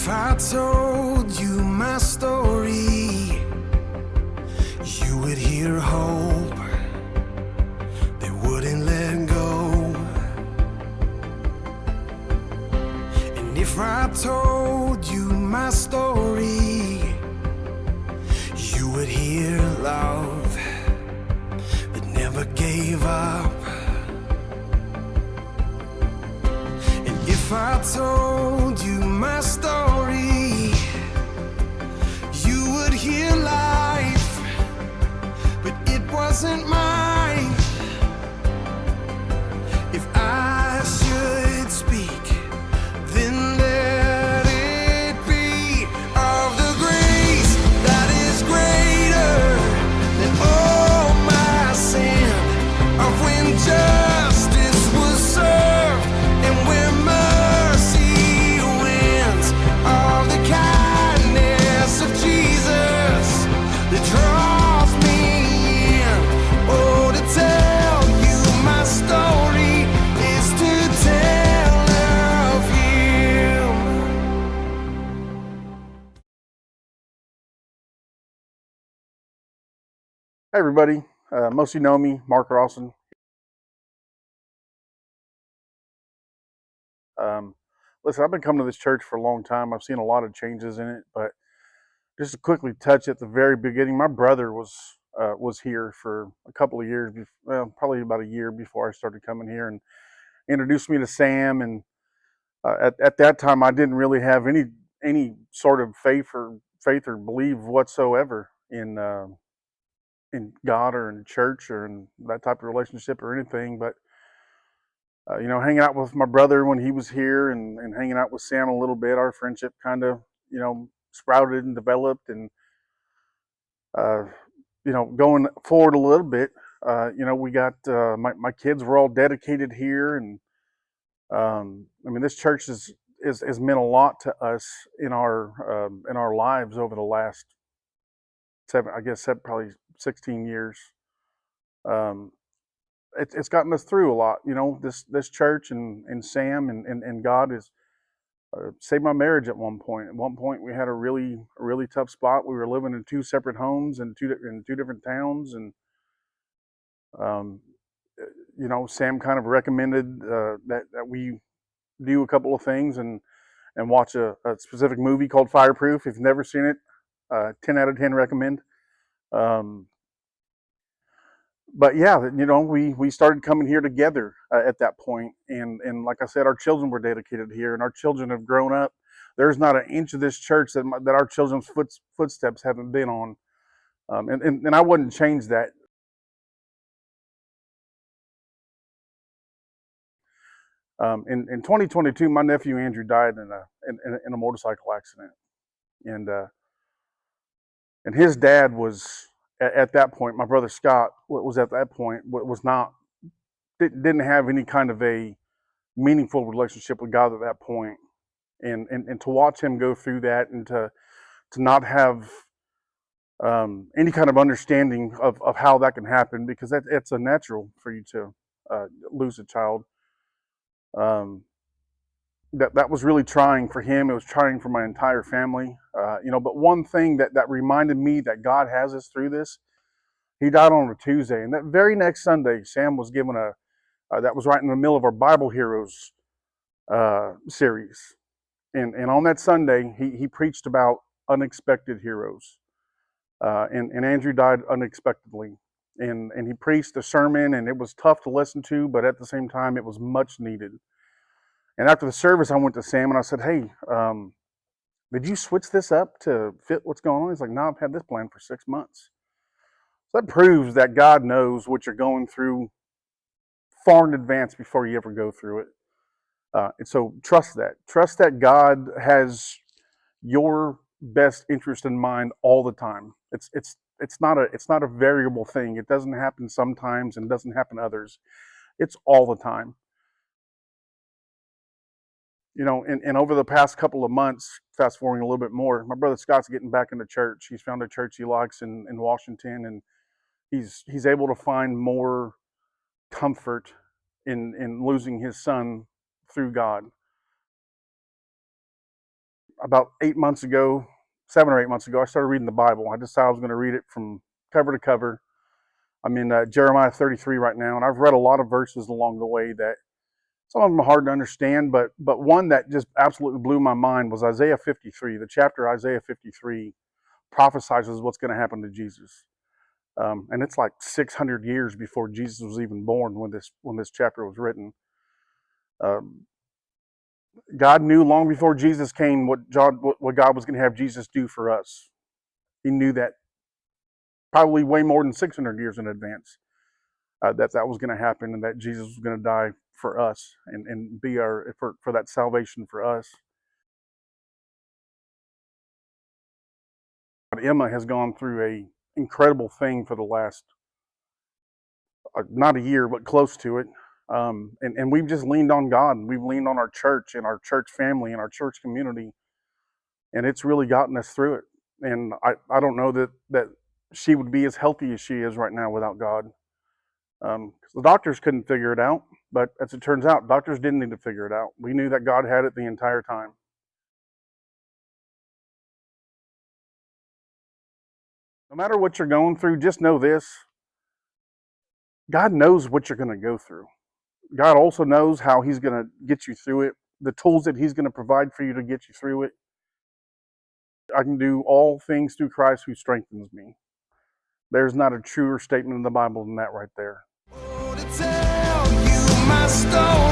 If I told you my story, you would hear hope that wouldn't let go. And if I told you my story, you would hear love that never gave up. And if I told you my story, you would hear life, but it wasn't mine. If I should speak, then let it be of the grace that is greater than all my sin, of when justice was served and where mercy wins, of the kindness of Jesus that draws me in. Oh, to tell you my story is to tell of Him. Hey everybody, most of you know me, Mark Rawson. Listen, I've been coming to this church for a long time. I've seen a lot of changes in it, but just to quickly touch at the very beginning, my brother was here for a couple of years, well, probably about a year before I started coming here, and introduced me to Sam. And at that time, I didn't really have any sort of faith or belief whatsoever in God or in church or in that type of relationship or anything, but hanging out with my brother when he was here and hanging out with Sam a little bit, our friendship kind of, sprouted and developed. And, uh, going forward a little bit, we got my kids were all dedicated here. And this church has meant a lot to us in our lives over the last probably 16 years. Um, it's gotten us through a lot. This church and Sam and God has saved my marriage at one point. At one point, we had a really tough spot. We were living in two separate homes in two different towns, and um, Sam kind of recommended that we do a couple of things and watch a specific movie called Fireproof. If you've never seen it, 10 out of 10 recommend. Um, but yeah, we started coming here together at that point, and like I said, our children were dedicated here, and our children have grown up. There's not an inch of this church that our children's footsteps haven't been on, and I wouldn't change that. In 2022, my nephew Andrew died in a motorcycle accident, and and his dad was at that point. My brother Scott was at that point was not didn't have any kind of a meaningful relationship with God at that point. And to watch him go through that, and to not have any kind of understanding of how that can happen, because it's a natural for you to lose a child. Um, that was really trying for him. It was trying for my entire family. But one thing that reminded me that God has us through this. He died on a Tuesday, and that very next Sunday, Sam was given that was right in the middle of our Bible Heroes series. And on that Sunday, he preached about unexpected heroes. And Andrew died unexpectedly. And he preached a sermon, and it was tough to listen to, but at the same time, it was much needed. And after the service, I went to Sam and I said, "Hey, did you switch this up to fit what's going on?" He's like, "No, I've had this plan for 6 months." So that proves that God knows what you're going through far in advance before you ever go through it. And so trust that. Trust that God has your best interest in mind all the time. It's not a variable thing. It doesn't happen sometimes and doesn't happen others. It's all the time. And over the past couple of months, fast forwarding a little bit more, my brother Scott's getting back into church. He's found a church he likes in Washington, and he's able to find more comfort in losing his son through God. about 8 months ago, 7 or 8 months ago, I started reading the Bible. I decided I was going to read it from cover to cover. I'm in Jeremiah 33 right now, and I've read a lot of verses along the way that some of them are hard to understand, but one that just absolutely blew my mind was Isaiah 53. The chapter Isaiah 53 prophesies what's going to happen to Jesus, and it's like 600 years before Jesus was even born when this chapter was written. Um, God knew long before Jesus came what God was going to have Jesus do for us. He knew that probably way more than 600 years in advance, that was going to happen, and that Jesus was going to die for us and be for that salvation for us. Emma has gone through a incredible thing for the last not a year, but close to it. And we've just leaned on God, and we've leaned on our church and our church family and our church community, and it's really gotten us through it. And I don't know that she would be as healthy as she is right now without God. The doctors couldn't figure it out, but as it turns out, doctors didn't need to figure it out. We knew that God had it the entire time. No matter what you're going through, just know this: God knows what you're going to go through. God also knows how He's going to get you through it, the tools that He's going to provide for you to get you through it. I can do all things through Christ who strengthens me. There's not a truer statement in the Bible than that right there. Oh, to tell you my story.